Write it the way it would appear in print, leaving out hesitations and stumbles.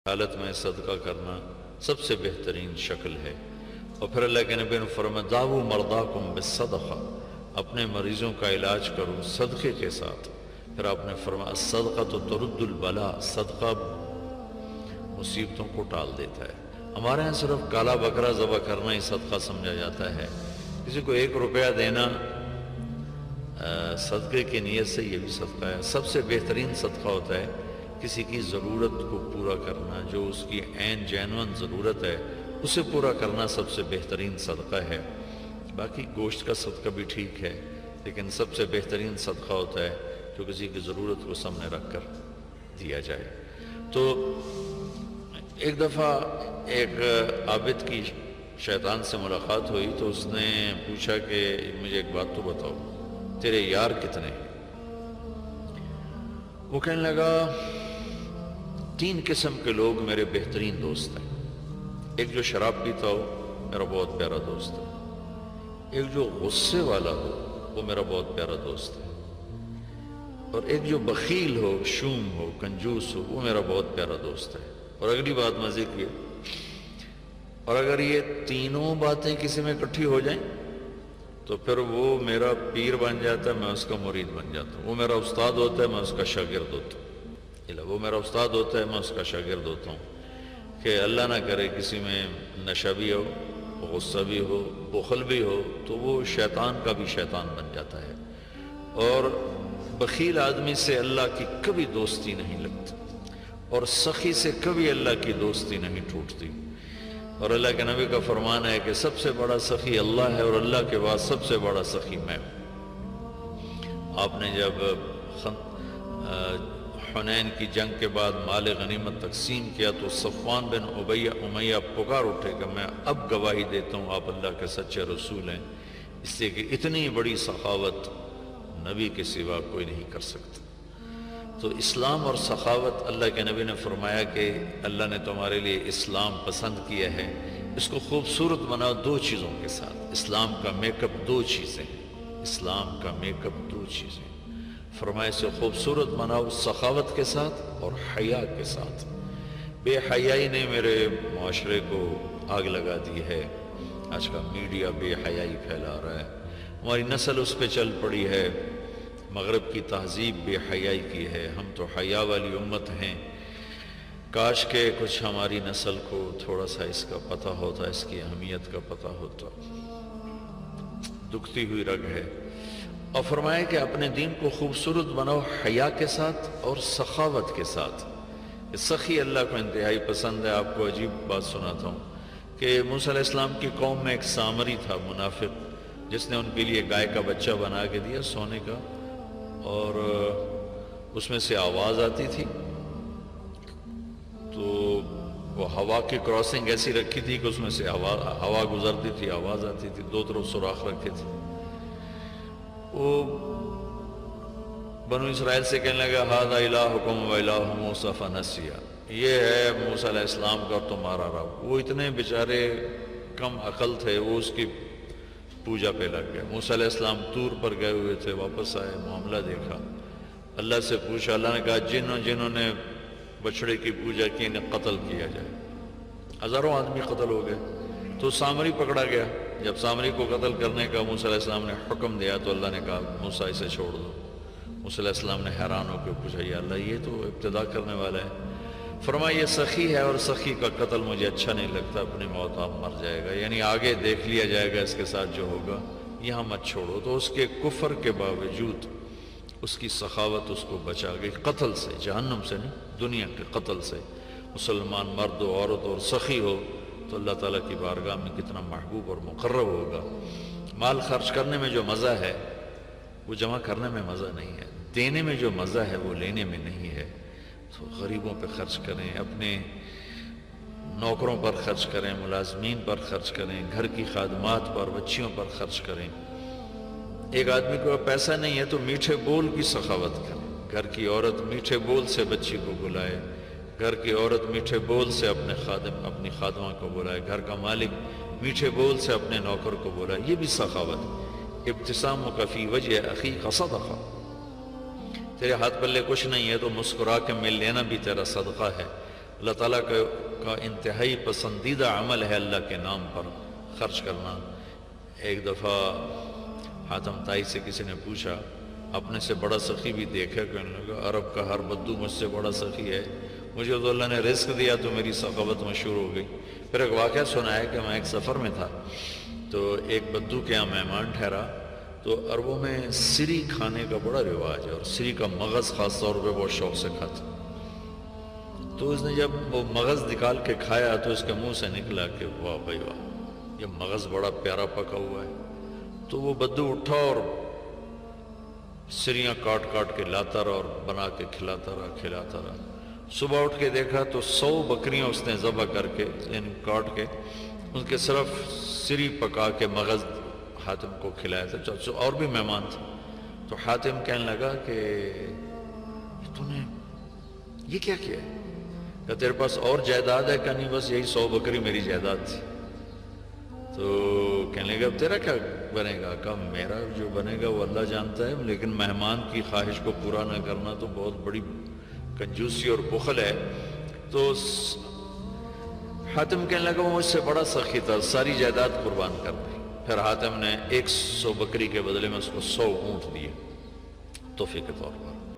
حالت میں صدقہ کرنا سب سے بہترین شکل ہے۔ اور پھر اللہ کے نبی نے فرمایا دعو مرضاکم بالصدقہ، اپنے مریضوں کا علاج کرو صدقے کے ساتھ۔ پھر آپ نے فرمایا الصدقہ تو ترد البلا، صدقہ مصیبتوں کو ٹال دیتا ہے۔ ہمارے یہاں صرف کالا بکرا ذبح کرنا ہی صدقہ سمجھا جاتا ہے، کسی کو 1 روپیہ دینا صدقے کی نیت سے، یہ بھی صدقہ ہے۔ سب سے بہترین صدقہ ہوتا ہے کسی کی ضرورت کو پورا کرنا، جو اس کی عین جینون ضرورت ہے اسے پورا کرنا سب سے بہترین صدقہ ہے۔ باقی گوشت کا صدقہ بھی ٹھیک ہے، لیکن سب سے بہترین صدقہ ہوتا ہے جو کسی کی ضرورت کو سامنے رکھ کر دیا جائے۔ تو ایک دفعہ ایک عابد کی شیطان سے ملاقات ہوئی تو اس نے پوچھا کہ مجھے ایک بات تو بتاؤ، تیرے یار کتنے ہیں؟ وہ کہنے لگا 3 قسم کے لوگ میرے بہترین دوست ہیں۔ ایک جو شراب پیتا ہو میرا بہت پیارا دوست ہے، ایک جو غصے والا ہو وہ میرا بہت پیارا دوست ہے، اور ایک جو بخیل ہو، شوم ہو، کنجوس ہو، وہ میرا بہت پیارا دوست ہے۔ اور اگلی بات مزے کی، اور اگر یہ تینوں باتیں کسی میں اکٹھی ہو جائیں تو پھر وہ میرا پیر بن جاتا ہے، میں اس کا مرید بن جاتا ہوں۔ وہ میرا استاد ہوتا ہے، میں اس کا شاگرد ہوتا ہوں۔ وہ میرا استاد ہوتا ہے، میں اس کا شاگرد ہوتا ہوں۔ کہ اللہ نہ کرے کسی میں نشہ بھی ہو، غصہ بھی ہو، بخل بھی ہو، تو وہ شیطان کا بھی شیطان بن جاتا ہے۔ اور بخیل آدمی سے اللہ کی کبھی دوستی نہیں لگتی، اور سخی سے کبھی اللہ کی دوستی نہیں ٹوٹتی۔ اور اللہ کے نبی کا فرمان ہے کہ سب سے بڑا سخی اللہ ہے، اور اللہ کے بعد سب سے بڑا سخی میں ہوں۔ آپ نے جب حنین کی جنگ کے بعد مال غنیمت تقسیم کیا تو صفوان بن امیہ پکار اٹھے کہ میں اب گواہی دیتا ہوں آپ اللہ کے سچے رسول ہیں، اس لیے کہ اتنی بڑی سخاوت نبی کے سوا کوئی نہیں کر سکتا۔ تو اسلام اور سخاوت، اللہ کے نبی نے فرمایا کہ اللہ نے تمہارے لیے اسلام پسند کیا ہے، اس کو خوبصورت بناؤ 2 چیزوں کے ساتھ۔ اسلام کا میک اپ 2 چیزیں ہیں، اسلام کا میک اپ 2 چیزیں ہیں۔ فرمایا اسے خوبصورت بناؤ سخاوت کے ساتھ اور حیا کے ساتھ۔ بے حیائی نے میرے معاشرے کو آگ لگا دی ہے، آج کا میڈیا بے حیائی پھیلا رہا ہے، ہماری نسل اس پہ چل پڑی ہے۔ مغرب کی تہذیب بے حیائی کی ہے، ہم تو حیا والی امت ہیں۔ کاش کہ کچھ ہماری نسل کو تھوڑا سا اس کا پتہ ہوتا، اس کی اہمیت کا پتہ ہوتا۔ دکھتی ہوئی رگ ہے۔ اور فرمایا کہ اپنے دین کو خوبصورت بناؤ حیا کے ساتھ اور سخاوت کے ساتھ۔ سخی اللہ کو انتہائی پسند ہے۔ آپ کو عجیب بات سناتا ہوں کہ موسیٰ علیہ السلام کی قوم میں ایک سامری تھا منافق، جس نے ان کے لیے گائے کا بچہ بنا کے دیا سونے کا، اور اس میں سے آواز آتی تھی، تو وہ ہوا کی کراسنگ ایسی رکھی تھی کہ اس میں سے ہوا گزرتی تھی، آواز آتی تھی، 2 طرف سوراخ رکھے تھے۔ وہ بنو اسرائیل سے کہنے لگا ھذا الہکم و الہ موسیٰ فنسیٰ، یہ ہے موسیٰ علیہ السلام کا تمہارا رب۔ وہ اتنے بیچارے کم عقل تھے، وہ اس کی پوجا پہ لگ گئے۔ موسیٰ علیہ السلام طور پر گئے ہوئے تھے، واپس آئے، معاملہ دیکھا، اللہ سے پوچھا۔ اللہ نے کہا جنہوں نے بچڑے کی پوجا کی انہیں قتل کیا جائے۔ ہزاروں آدمی قتل ہو گئے۔ تو سامری پکڑا گیا۔ جب سامری کو قتل کرنے کا موسیٰ علیہ السلام نے حکم دیا تو اللہ نے کہا موسیٰ اسے چھوڑ دو۔ موسیٰ علیہ السلام نے حیران ہو کے پوچھا یا اللہ یہ تو ابتدا کرنے والا ہے۔ فرمایا یہ سخی ہے اور سخی کا قتل مجھے اچھا نہیں لگتا، اپنی موت آپ مر جائے گا، یعنی آگے دیکھ لیا جائے گا اس کے ساتھ جو ہوگا، یہاں مت چھوڑو۔ تو اس کے کفر کے باوجود اس کی سخاوت اس کو بچا گئی قتل سے، جہنم سے نہیں، دنیا کے قتل سے۔ مسلمان مرد و عورت اور سخی ہو تو اللہ تعالیٰ کی بارگاہ میں کتنا محبوب اور مقرب ہوگا۔ مال خرچ کرنے میں جو مزہ ہے وہ جمع کرنے میں مزہ نہیں ہے، دینے میں جو مزہ ہے وہ لینے میں نہیں ہے۔ تو غریبوں پہ خرچ کریں، اپنے نوکروں پر خرچ کریں، ملازمین پر خرچ کریں، گھر کی خادمات پر، بچیوں پر خرچ کریں۔ ایک آدمی کو پیسہ نہیں ہے تو میٹھے بول کی سخاوت کریں۔ گھر کی عورت میٹھے بول سے بچی کو بلائے، گھر کی عورت میٹھے بول سے اپنے خادم اپنی خادمہ کو بلائے، گھر کا مالک میٹھے بول سے اپنے نوکر کو بلائے، یہ بھی سخاوت۔ ابتسامک فی وجہ اخیک صدقہ، تیرے ہاتھ پلے کچھ نہیں ہے تو مسکرا کے مل لینا بھی تیرا صدقہ ہے۔ اللہ تعالیٰ کا انتہائی پسندیدہ عمل ہے اللہ کے نام پر خرچ کرنا۔ ایک دفعہ حاتم طائی سے کسی نے پوچھا اپنے سے بڑا سخی بھی دیکھا؟ کہنے لگا عرب کا ہر بدو مجھ سے بڑا سخی ہے، مجھے تو اللہ نے رزق دیا تو میری سخاوت مشہور ہو گئی۔ پھر ایک واقعہ سنا ہے کہ میں ایک سفر میں تھا تو ایک بدو کے یہاں مہمان ٹھہرا، تو عربوں میں سری کھانے کا بڑا رواج ہے اور سری کا مغز خاص طور پہ بہت شوق سے کھاتا۔ تو اس نے جب وہ مغز نکال کے کھایا تو اس کے منہ سے نکلا کہ واہ بھائی واہ، یہ مغز بڑا پیارا پکا ہوا ہے۔ تو وہ بدو اٹھا اور سریاں کاٹ کاٹ کے لاتا رہا اور بنا کے کھلاتا رہا۔ صبح اٹھ کے دیکھا تو 100 بکریاں اس نے ذبح کر کے کاٹ کے ان کے صرف سری پکا کے مغز حاتم کو کھلایا تھا، اور بھی مہمان تھے۔ تو حاتم کہنے لگا کہ تو نے یہ کیا کیا ہے؟ کہ تیرے پاس اور جائیداد ہے؟ کہ نہیں، بس یہی 100 بکری میری جائیداد تھی۔ تو کہنے لگا اب تیرا کیا بنے گا؟ کہ میرا جو بنے گا وہ اللہ جانتا ہے، لیکن مہمان کی خواہش کو پورا نہ کرنا تو بہت بڑی کنجوسی اور بخل ہے۔ تو حاتم کہنے لگا وہ مجھ سے بڑا سخی تھا، ساری جائیداد قربان کر دی۔ پھر حاتم نے 100 بکری کے بدلے میں اس کو 100 اونٹ دیے تحفے کے طور پر۔